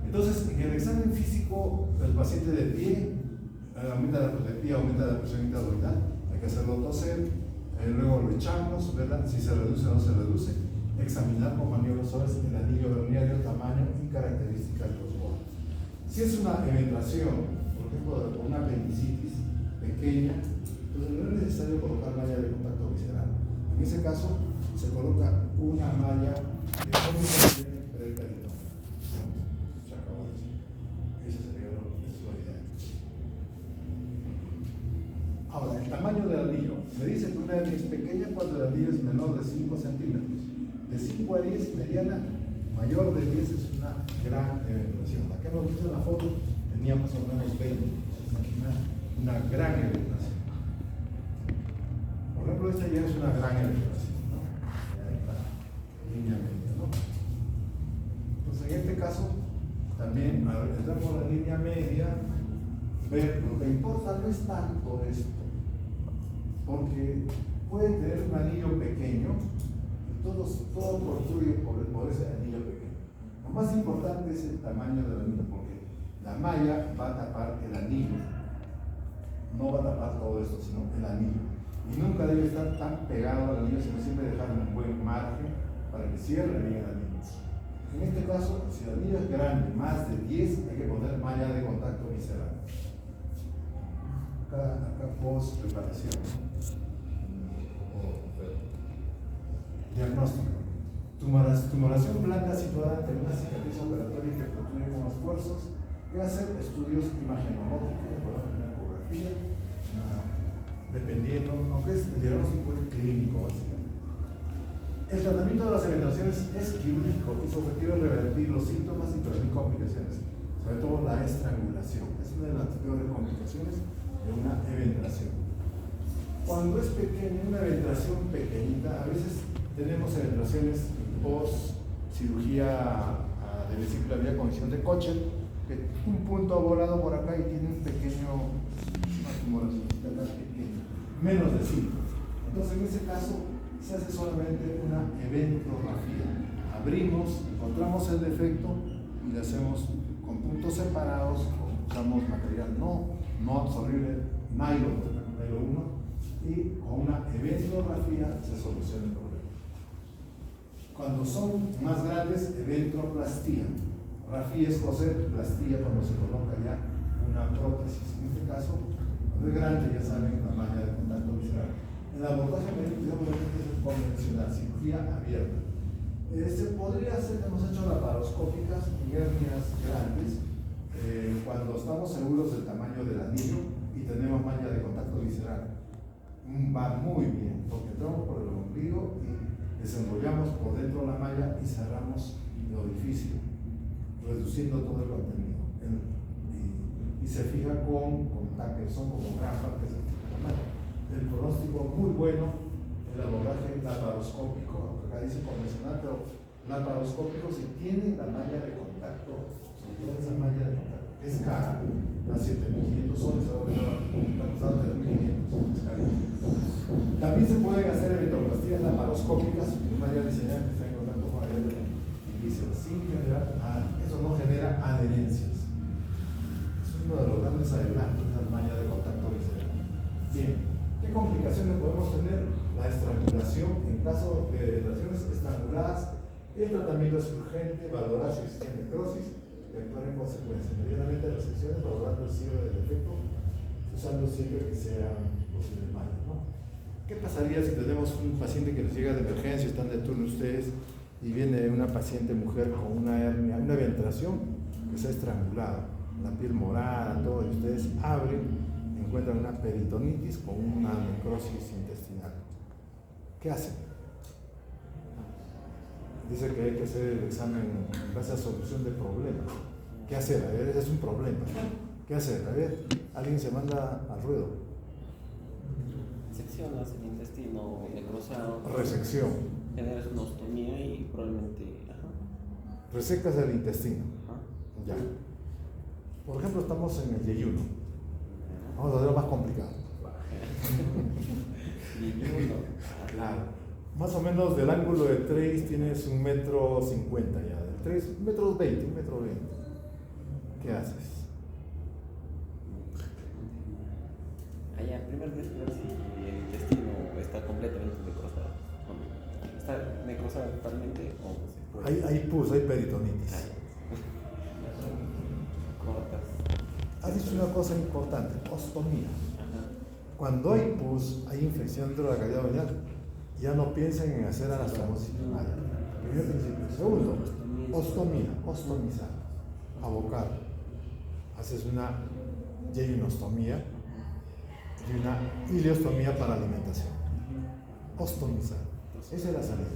Entonces, en el examen físico, el paciente de pie aumenta la presión intraabdominal, hay que hacerlo toser, luego lo echamos, ¿verdad? Si se reduce o no se reduce, examinar con maniobras suaves el anillo herniario, tamaño y características de los bordes. Si es una eventuación, por ejemplo, por una apendicitis pequeña, pues no es necesario colocar malla de contacto visceral. En ese caso, se coloca una malla de comunicación pericardial. Se acabó de decir. Esa sería la idea. Ahora, el tamaño del anillo. Me dice que una hernia es pequeña cuando el anillo es menor de 5 centímetros. De 5 a 10, mediana, mayor de 10 es una gran eventuación. Acá hemos visto en la foto, tenía más o menos 20, una gran eventuación. Por ejemplo, esta ya es una gran eventuación, ¿no? Ya está línea media, ¿no? Entonces, en este caso, también, a ver, entrar por la línea media, ver, lo que importa no es tanto esto, porque puede tener un anillo pequeño, todo construye por ese anillo pequeño. Lo más importante es el tamaño del anillo, porque la malla va a tapar el anillo, no va a tapar todo esto, sino el anillo. Y nunca debe estar tan pegado al anillo, sino siempre dejar un buen margen para que cierre bien el anillo. En este caso, si el anillo es grande, más de 10, hay que poner malla de contacto visceral. Acá post preparación. Diagnóstico. Tumoración blanca situada ante una cicatriz operatoria que protruye con esfuerzos. Hay que hacer estudios imagenológicos, una ecografía, dependiendo, aunque es el diagnóstico clínico básicamente. El tratamiento de las eventuaciones es quirúrgico y su objetivo es revertir los síntomas y prevenir complicaciones, sobre todo la estrangulación. Es una de las peores complicaciones de una eventuación. Cuando es pequeña, una eventuación pequeñita, a veces tenemos eventuaciones post cirugía de vesícula vía condición de Kocher, que un punto volado por acá y tiene una tumoración pequeña, menos de 5. Entonces, en ese caso, se hace solamente una eventografía. Abrimos, encontramos el defecto y le hacemos con puntos separados, usamos material no absorbible, nylon 1, y con una eventografía se soluciona el problema. Cuando son más grandes, eventroplastía. Grafía es coser, plastía cuando se coloca ya una prótesis. En este caso, cuando es grande, ya saben, la malla de contacto visceral. El abordaje médico es convencional, cirugía abierta. Podría ser que hemos hecho laparoscópicas en hernias grandes cuando estamos seguros del tamaño del anillo y tenemos malla de contacto visceral. Va muy bien, porque entramos por el ombligo y desenrollamos por dentro la malla y cerramos el orificio, reduciendo todo el contenido. Y se fija con taques, son como gafas que se fijan la malla. El pronóstico muy bueno, el abordaje laparoscópico, aunque acá dice convencional, pero laparoscópico si tiene la malla de contacto, si tiene esa malla de contacto, es cara, a 7.500 soles, ahora está costando 3.500, es cara. También se pueden hacer eventoplastías laparoscópicas, una malla diseñada que está en contacto con la malla y dice, sin generar, eso no genera adherencias. Es uno de los grandes adelantos de la malla de contacto visceral. Bien, ¿qué complicaciones podemos tener? La estrangulación, en caso de lesiones estranguladas, el tratamiento es urgente, valorar si existe necrosis y actuar en consecuencia. Medianamente las sesiones, valorando el cierre del defecto, usando siempre que sea posible malla, ¿no? ¿Qué pasaría si tenemos un paciente que les llega de emergencia, están de turno ustedes, y viene una paciente mujer con una hernia, una ventilación que se ha estrangulado, la piel morada, todo, y ustedes abren, encuentran una peritonitis con una necrosis intestinal? ¿Qué hacen? Dice que hay que hacer el examen en base a solución de problemas. ¿Qué hacer? A ver, es un problema. ¿Qué hacer? A ver, alguien se manda al ruedo. Seccionas el intestino necrosado. Resección. Generas una ostomía y probablemente. Resecas el intestino. Ya. Por ejemplo, estamos en el yeyuno. Vamos a ver lo más complicado. Yeyuno. Claro. Más o menos del ángulo de 3 tienes 1,50 m ya. Del 3, 1,20 m, 1,20 m. ¿Qué haces? Allá, primero tienes que ver si el intestino está completamente necrosado. ¿Está necrosado totalmente o se puede? Hay pus, hay peritonitis. Cortas. Has dicho una cosa importante, ostomía. Ajá. Cuando hay pus, hay infección dentro de la cavidad abdominal, ya no piensen en hacer anastomosis primaria. Primer principio. Segundo, ostomía, ostomizar, abocar. Haces una yejunostomía y una ileostomía para alimentación. Ostomizar. Esa es la salida.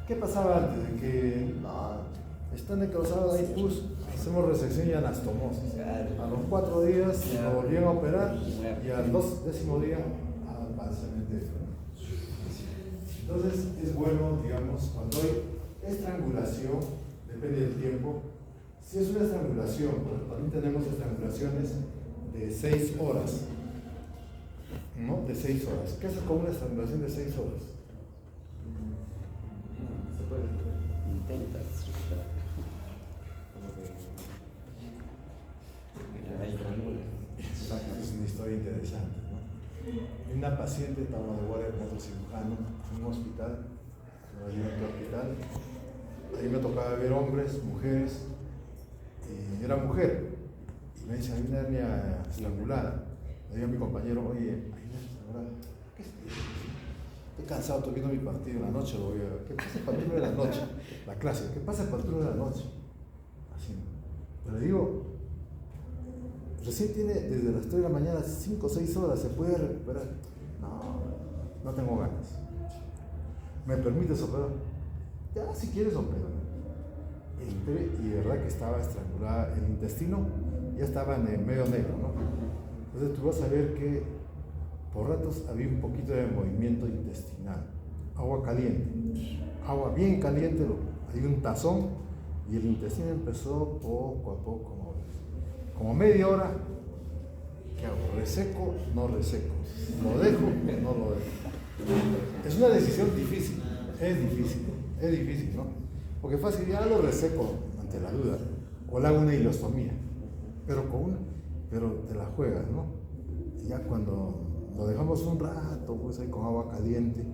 ¿Qué pasaba antes de que está necrosado, hay pus? Hacemos resección y anastomosis. A los 4 días lo volvían a operar y al 10º día al vaciamiento. Entonces es bueno, digamos, cuando hay estrangulación, depende del tiempo. Si es una estrangulación, pues también tenemos estrangulaciones de 6 horas. ¿No? De 6 horas. ¿Qué haces con una estrangulación de 6 horas? Se puede. Intentas recuperar. Exacto, es una historia interesante, ¿no? Una paciente estaba de guardia con otro cirujano en un hospital, en otro hospital. Ahí me tocaba ver hombres, mujeres, y era mujer. Y me dice, hay una hernia estrangulada. Le digo a mi compañero, oye, hay una hernia estrangulada. ¿Qué es? Estoy cansado, estoy viendo mi partido en la noche, lo voy a ver. ¿Qué pasa el partido de la noche? La clase, ¿qué pasa el partido de la noche? Así. Pero le digo, recién tiene desde las 3 de la mañana 5 o 6 horas, ¿se puede recuperar? No tengo ganas. ¿Me permites operar? Ya, si quieres operar. Entré y de verdad que estaba estrangulada el intestino, ya estaba en el medio negro, ¿no? Entonces tú vas a ver que por ratos había un poquito de movimiento intestinal. Agua caliente, agua bien caliente, hay un tazón y el intestino empezó poco a poco, como media hora. ¿Qué hago? ¿Reseco? No reseco. ¿Lo dejo? No lo dejo. Es una decisión difícil, es difícil, ¿no? Porque fácil, ya lo reseco ante la duda, o le hago una ileostomía, pero te la juegas, ¿no? Y ya cuando lo dejamos un rato, pues ahí con agua caliente,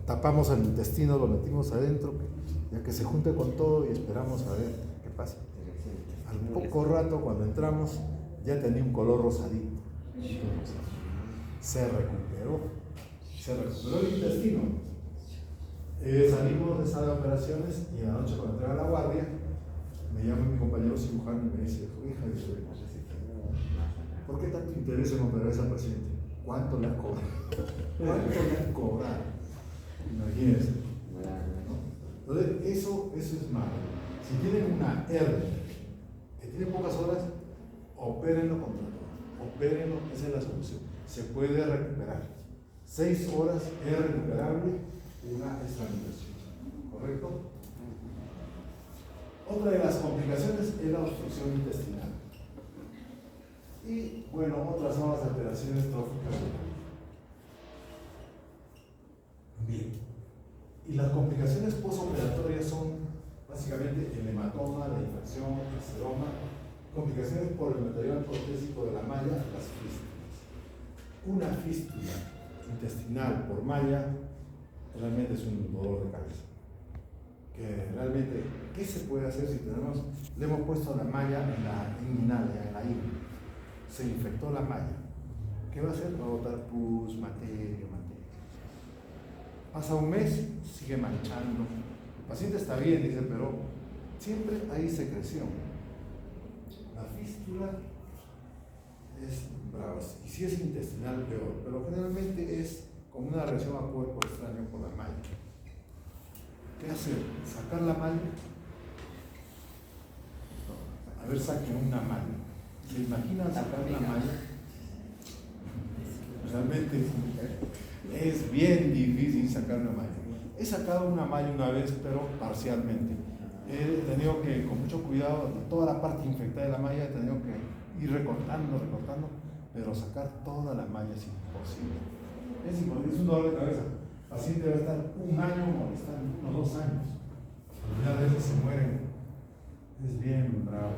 tapamos el intestino, lo metimos adentro, ya que se junte con todo y esperamos a ver qué pasa. Al poco rato, cuando entramos, ya tenía un color rosadito. Se recuperó el intestino. Salimos de sala de operaciones y en la noche, cuando entré a la guardia, me llama mi compañero cirujano y me dice, hija de su ¿por qué tanto interés en operar a esa paciente? ¿Cuánto le han cobrado? Imagínense. ¿No? Entonces, eso es malo. Si tienen una hernia que tiene pocas horas, opérenlo contra todo. Opérenlo, esa es la solución. Se puede recuperar. 6 horas es recuperable una estrangulación. ¿Correcto? Otra de las complicaciones es la obstrucción intestinal. Y bueno, otras son las alteraciones tróficas. Bien. Y las complicaciones postoperatorias son básicamente el hematoma, la infección, el seroma, complicaciones por el material protésico de la malla, las fístulas. Una fístula intestinal por malla realmente es un dolor de cabeza. Que realmente, ¿qué se puede hacer si le hemos puesto la malla en la inguinalia, en la ingle? Se infectó la malla. ¿Qué va a hacer? Va a botar pus, materia. Pasa un mes, sigue manchando. El paciente está bien, dice, pero siempre hay secreción. La fístula es brava, y si es intestinal, peor, pero generalmente es como una reacción a cuerpo extraño por la malla. ¿Qué hacer? ¿Sacar la malla? A ver, saquen una malla. ¿Se imaginan sacar una malla? Realmente es bien difícil sacar una malla. He sacado una malla una vez, pero parcialmente. He tenido que, con mucho cuidado, toda la parte infectada de la malla, he tenido que ir recortando, pero sacar toda la malla es imposible. Es imposible, es un dolor de cabeza. paciente va a estar un año molestando, 1 o 2 años. Ya de veces se mueren. Es bien bravo.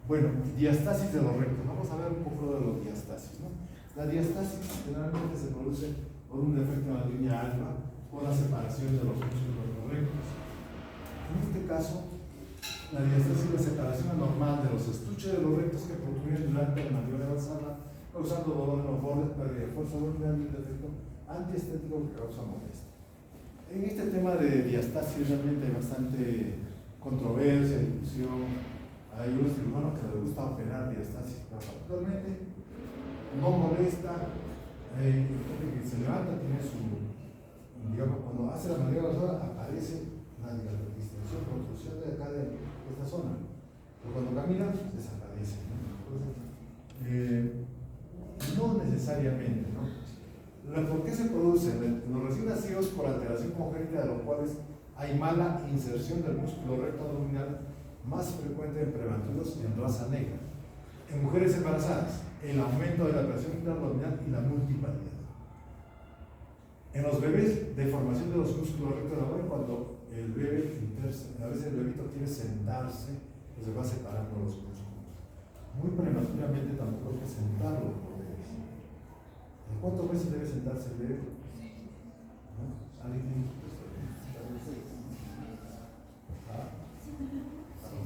Bueno, diastasis de los rectos. Vamos a ver un poco de los diastasis, ¿no? La diastasis generalmente se produce por un defecto en la línea alfa o la separación de los músculos de los rectos. En este caso, la diastasis es la separación anormal de los estuches de los rectos que protruyen durante la maniobra avanzada, causando dolor en los bordes, pérdida de fuerza abdominal y un defecto antiestético que causa molestia. En este tema de diastasis realmente hay bastante controversia, discusión. Hay unos cirujanos que les gusta operar diastasis, pero actualmente no molesta. Que se levanta, tiene su, digamos, cuando hace la maniobra avanzada aparece la distensión, protrusión de acá de esta zona, pero cuando camina desaparece, ¿no? Entonces, no necesariamente, ¿no? ¿Por qué se producen? Los recién nacidos por alteración congénita, de los cuales hay mala inserción del músculo recto abdominal, más frecuente en prematuros y en raza negra. En mujeres embarazadas, el aumento de la presión intraabdominal y la multiparidad. En los bebés, deformación de los músculos rectos de la mano, cuando el bebé, a veces el bebito quiere sentarse, pues se va separando los músculos. Muy prematuramente tampoco hay que sentarlo por bebés. ¿En cuántos meses debe sentarse el bebé? ¿No? ¿Alguien?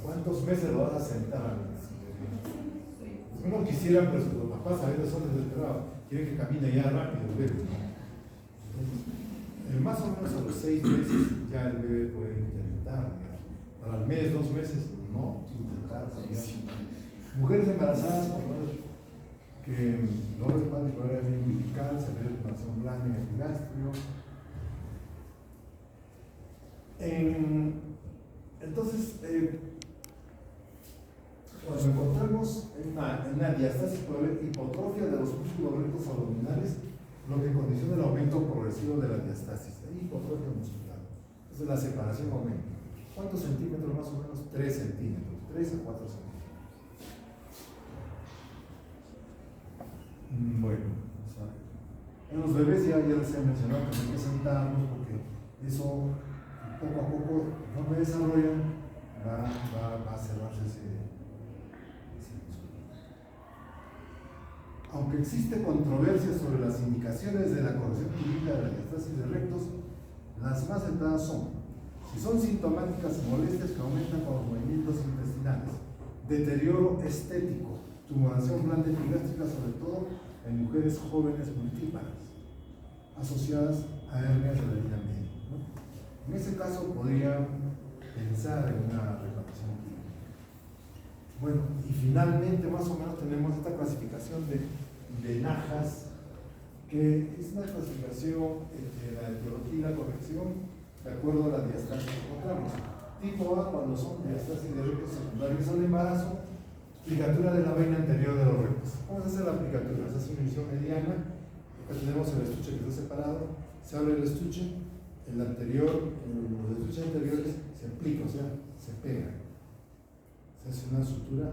¿Cuántos meses lo vas a sentar al bebé? Uno quisiera, pero los papás a veces son desesperados, quieren que camine ya rápido el bebé. Entonces, más o menos a los 6 meses ya el bebé puede intentar, para el mes, 2 meses, no intentar. Mujeres embarazadas, por lo menos, que no les van a explorar el umbilical, se ve deformación blanda en el epigastrio. Entonces, cuando encontramos una diastasis por hipotrofia de los músculos rectos abdominales, lo que condiciona el aumento progresivo de la diastasis, hipotrofia muscular. Entonces la separación aumenta. ¿Cuántos centímetros? Más o menos 3 centímetros, 3 a 4 centímetros. Bueno, en los bebés ya les he mencionado que hay que sentarnos porque eso poco a poco, no me desarrollan, va a cerrarse ese músculo. Aunque existe controversia sobre las indicaciones de la corrección clínica de la diastasis de rectos, las más centradas son: si son sintomáticas, molestias que aumentan con los movimientos intestinales, deterioro estético, tumoración blanda epigástrica, sobre todo en mujeres jóvenes multíparas, asociadas a hernias de la línea media, ¿no? En ese caso podría pensar en una reclamación clínica. Bueno, y finalmente más o menos tenemos esta clasificación de Najas, que es una clasificación entre la etiología y la corrección de acuerdo a la diastasis que encontramos. Tipo A, cuando son diastasis de rectos secundarios al embarazo, aplicatura de la vaina anterior de los rectos. ¿Cómo se hace la aplicatura? Se hace una incisión mediana, acá tenemos el estuche que está separado, se abre el estuche, el anterior, los estuches anteriores se aplica, o sea, se pega. Se hace una sutura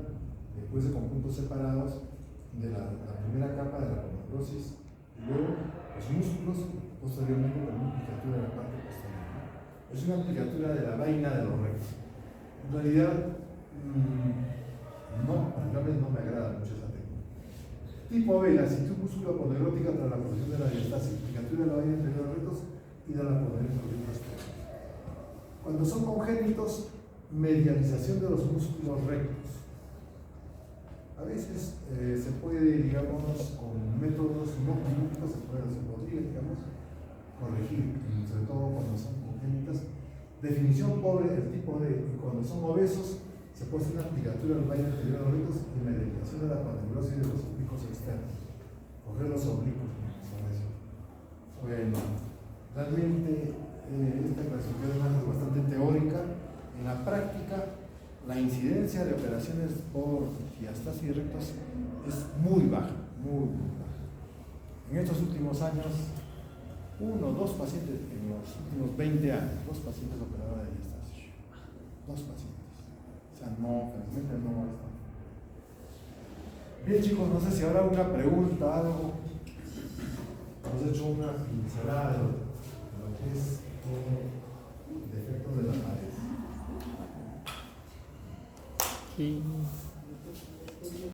después de conjuntos separados de la primera capa de la poneurosis, y luego los músculos, posteriormente con una aplicatura de la parte posterior. Es una aplicatura de la vaina de los rectos. En realidad, particularmente no me agrada mucho esa técnica. Tipo B, la actitud musculoponeurótica tras la posición de la diastasis, aplicatura de la vaina anterior de los rectos y de la poneurosis posterior. Cuando son congénitos, medialización de los músculos rectos. A veces se puede, digamos, con métodos no quirúrgicos se podría, digamos, corregir, sobre todo cuando son congénitas. Definición pobre, el tipo de, cuando son obesos, se puede hacer una aplicatura del vaina anterior de los rectos y medialización de la poneurosis de los oblicuos externos. Coger los oblicuos, son eso. Bueno, realmente esta clasificación es bastante teórica. En la práctica, la incidencia de operaciones por diastasis de rectos es muy baja, muy baja. En estos últimos años, 1 o 2 pacientes, en los últimos 20 años, 2 pacientes operados de diastasis. 2 pacientes. O sea, no, realmente no está. Bien, chicos, no sé si habrá una pregunta, algo. Hemos hecho una pincelada de Y